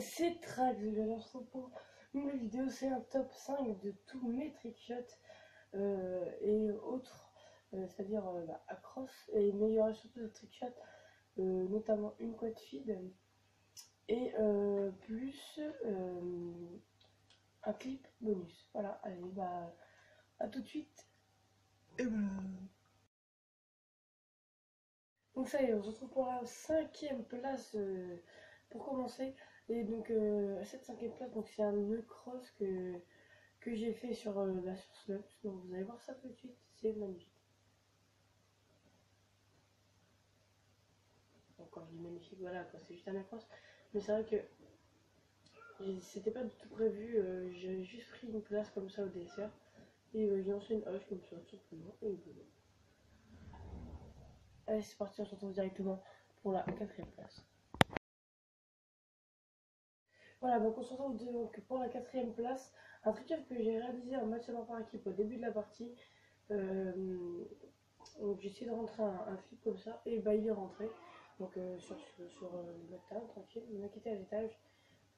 c'est Trax, je vais pour une nouvelle vidéo, c'est un top 5 de tous mes trickshots et autres, c'est-à-dire Across et meilleurs surtout de trickshots, notamment une quad feed et plus un clip bonus. Voilà, allez, à tout de suite. Et voilà. Donc ça y est, on se retrouve pour la 5e place pour commencer. Et donc cette 5e place, donc c'est un nœud cross que j'ai fait sur sur Slux. Donc vous allez voir ça tout de suite, c'est magnifique. Donc quand je dis magnifique, voilà quoi, c'est juste un nœud cross. Mais c'est vrai que c'était pas du tout prévu, j'ai juste pris une place comme ça au dessert. Et j'ai lancé une hache comme ça, tout simplement. Et voilà. Allez, c'est parti, on se retrouve directement pour la 4e place. Voilà, donc on se retrouve donc pour la 4e place. Un trick que j'ai réalisé en match par équipe au début de la partie. Donc j'ai essayé de rentrer un flip comme ça, et bah il est rentré. Donc sur le table, tranquille. Le mec était à l'étage.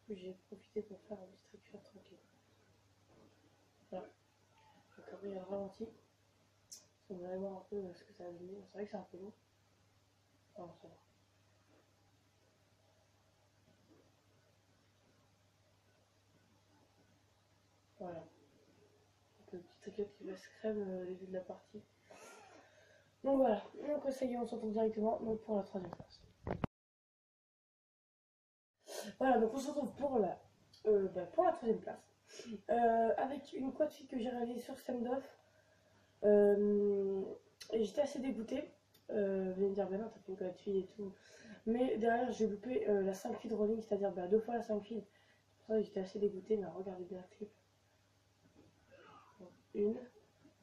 J'ai profité pour faire un petit trick tranquille. Voilà. Donc après il a ralenti. On va aller voir un peu ce que ça a donné. C'est vrai que c'est un peu long. Non, ça va. Voilà. Donc, le petit trick qui reste crème au début de la partie. Donc voilà, donc ça y est, on se retrouve directement donc pour la 3e place. Voilà, donc on se retrouve pour la 3e place. Avec une quad feed que j'ai réalisée sur stand-off. Et j'étais assez dégoûtée. Vous allez me dire, bah non, t'as fait une quad feed et tout. Mais derrière, j'ai loupé la 5 feed rolling, c'est-à-dire 2 fois la 5 feed. C'est pour ça que j'étais assez dégoûtée, mais regardez bien le clip. 1,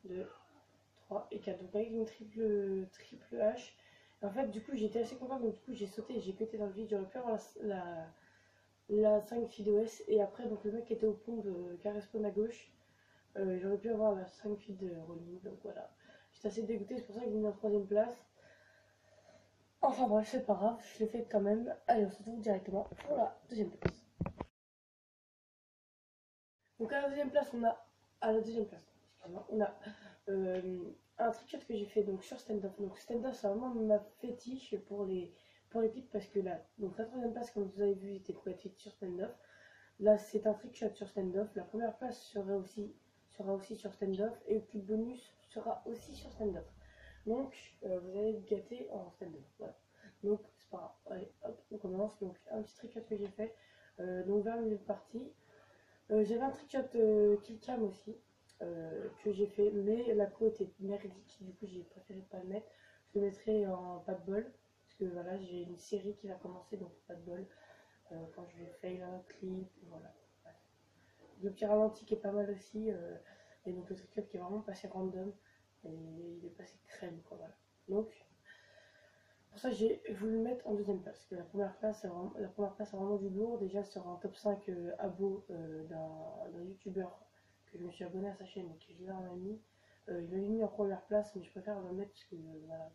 2, 3 et 4. Donc avec une triple H. Et en fait, du coup, j'étais assez contente, donc du coup, j'ai sauté et j'ai cuté dans le vide. J'aurais pu avoir la 5 feed OS. Et après, donc le mec était au pont de carré spawn à gauche. J'aurais pu avoir la 5 feed rolling. Donc voilà. J'étais assez dégoûtée, c'est pour ça que j'ai mis en 3e place. Enfin bref, c'est pas grave, je l'ai fait quand même. Allez, on se retrouve directement pour la 2e place. Donc à la 2e place, on a. À la 2e place, excusez-moi, on a un trick que j'ai fait donc sur stand-up. Donc stand-up, c'est vraiment ma fétiche pour les clips parce que là, donc la 3e place, comme vous avez vu, était quad feed sur stand-up. Là, c'est un trick shot sur stand-off. La première place sera aussi sur stand-off et le clip bonus sera aussi sur stand-off. Donc, vous allez être gâté en stand-off. Voilà. Donc, c'est pas grave. Allez, hop, on commence. Donc, un petit trick shot que j'ai fait. Donc, vers le milieu de partie. J'avais un trick shot killcam aussi que j'ai fait, mais la co était merdique. Du coup, j'ai préféré pas le mettre. Je le mettrai en pas de bol. Parce que voilà, j'ai une série qui va commencer, donc pas de bol. Quand je vais fail un clip, voilà. Ouais. Le petit ralenti qui est pas mal aussi, et donc le trick qui est vraiment passé random, et il est passé crème, quoi, voilà. Donc, pour ça, j'ai voulu le mettre en 2e place, parce que la première place, c'est vraiment du lourd. Déjà, sur un top 5 abo d'un youtubeur que je me suis abonné à sa chaîne et que je l'ai en ami. Il m'avait mis en première place, mais je préfère le mettre parce que voilà,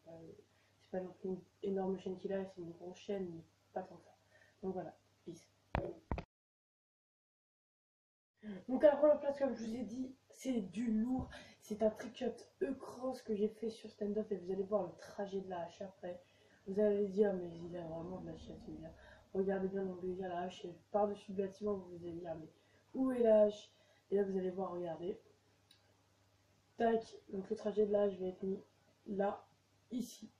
c'est pas non plus une énorme chaîne qu'il a, c'est une grosse chaîne, mais pas tant que ça. Donc voilà, peace. Donc à la première place, comme je vous ai dit, c'est du lourd. C'est un trick-shot E-Cross que j'ai fait sur stand-up et vous allez voir le trajet de la hache après. Vous allez dire, mais il a vraiment de la chatte, celui-là. Regardez bien dans le délire, la hache est par-dessus le bâtiment, vous allez dire, mais où est la hache? Et là, vous allez voir, regardez. Tac, donc le trajet de la hache va être mis là, ici.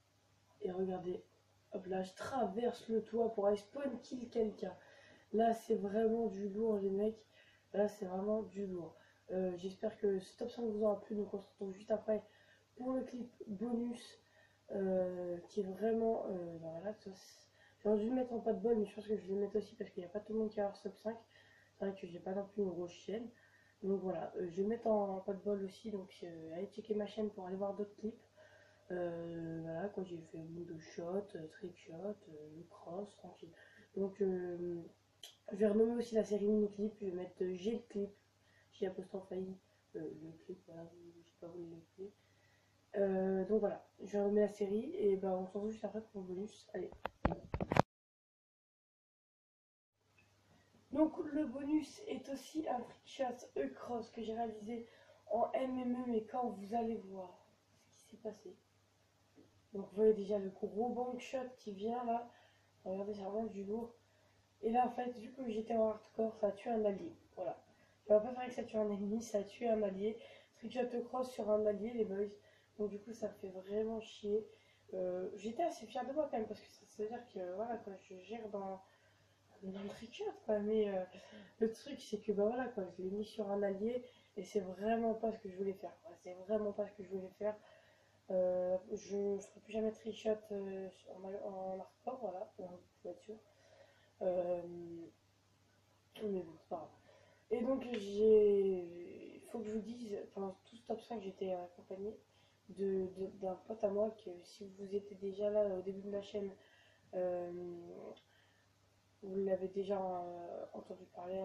Et regardez, hop là, je traverse le toit pour aller spawn kill quelqu'un. Là, c'est vraiment du lourd, les mecs. Là, c'est vraiment du lourd. J'espère que ce top 5 vous aura plu. Donc, on se retrouve juste après pour le clip bonus qui est vraiment. Voilà, j'aurais dû le mettre en pas de bol, mais je pense que je vais le mettre aussi parce qu'il n'y a pas tout le monde qui a leur top 5. C'est vrai que j'ai pas non plus une grosse chaîne. Donc voilà, je vais le mettre en pas de bol aussi. Donc, allez checker ma chaîne pour aller voir d'autres clips. Voilà, quand j'ai fait window shot, trick shot, cross, tranquille. Donc, je vais renommer aussi la série mini clip. Je vais mettre G le clip, J apostrophe AI, le clip, voilà, je sais pas où il est clip. Donc voilà, je vais renommer la série et ben on se retrouve juste après pour le bonus. Allez. Donc le bonus est aussi un trickshot E-Cross que j'ai réalisé en MME, mais quand vous allez voir ce qui s'est passé. Donc vous voyez déjà le gros bank shot qui vient là. Regardez, c'est vraiment du lourd. Et là en fait, vu que j'étais en hardcore, ça a tué un allié. Voilà. Je vais pas faire que ça tue un ennemi, ça a tué un allié. Trickshot E-Cross sur un allié les boys. Donc du coup ça me fait vraiment chier. J'étais assez fier de moi quand même parce que ça veut dire que voilà quoi, je gère dans le trickshot quoi. Mais le truc c'est que bah voilà quoi, je l'ai mis sur un allié et c'est vraiment pas ce que je voulais faire. C'est vraiment pas ce que je voulais faire. Je ne ferai plus jamais trickshot en hardcore, voilà, pour être sûr. Euh, mais bon, c'est pas grave. Et donc il faut que je vous dise, pendant tout ce top 5 j'étais accompagné d'un pote à moi que si vous étiez déjà là au début de la chaîne, euh, vous l'avez déjà entendu parler,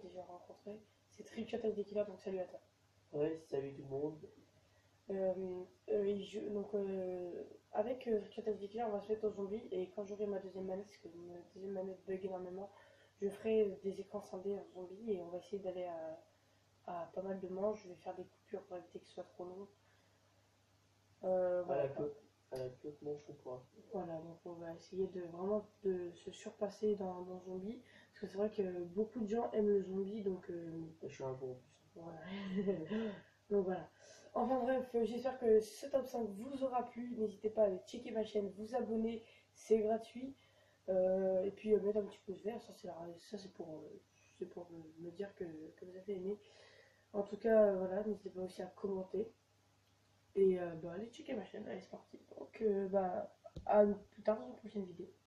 déjà rencontré. C'est Trickshot avec des killers, donc salut à toi. Ouais, salut tout le monde. Avec Trickshot avec des killers, on va se mettre aux zombies et quand j'aurai ma deuxième manette, parce que ma deuxième manette bug énormément, je ferai des écrans scindés en zombies et on va essayer d'aller à pas mal de manches. Je vais faire des coupures pour éviter que ce soit trop long. À Voilà la quoi. queue, à la queue, manche on pourra. Voilà, donc on va essayer de vraiment de se surpasser dans Zombie. Parce que c'est vrai que beaucoup de gens aiment le zombie, donc Je suis un bon en plus. voilà. Donc voilà. Enfin bref, j'espère que ce top 5 vous aura plu. N'hésitez pas à aller checker ma chaîne, vous abonner, c'est gratuit. Et puis mettre un petit pouce vert, ça c'est pour me dire que vous avez aimé. En tout cas, voilà, n'hésitez pas aussi à commenter. Et bah, allez checker ma chaîne, allez c'est parti. Donc bah, à plus tard dans une prochaine vidéo.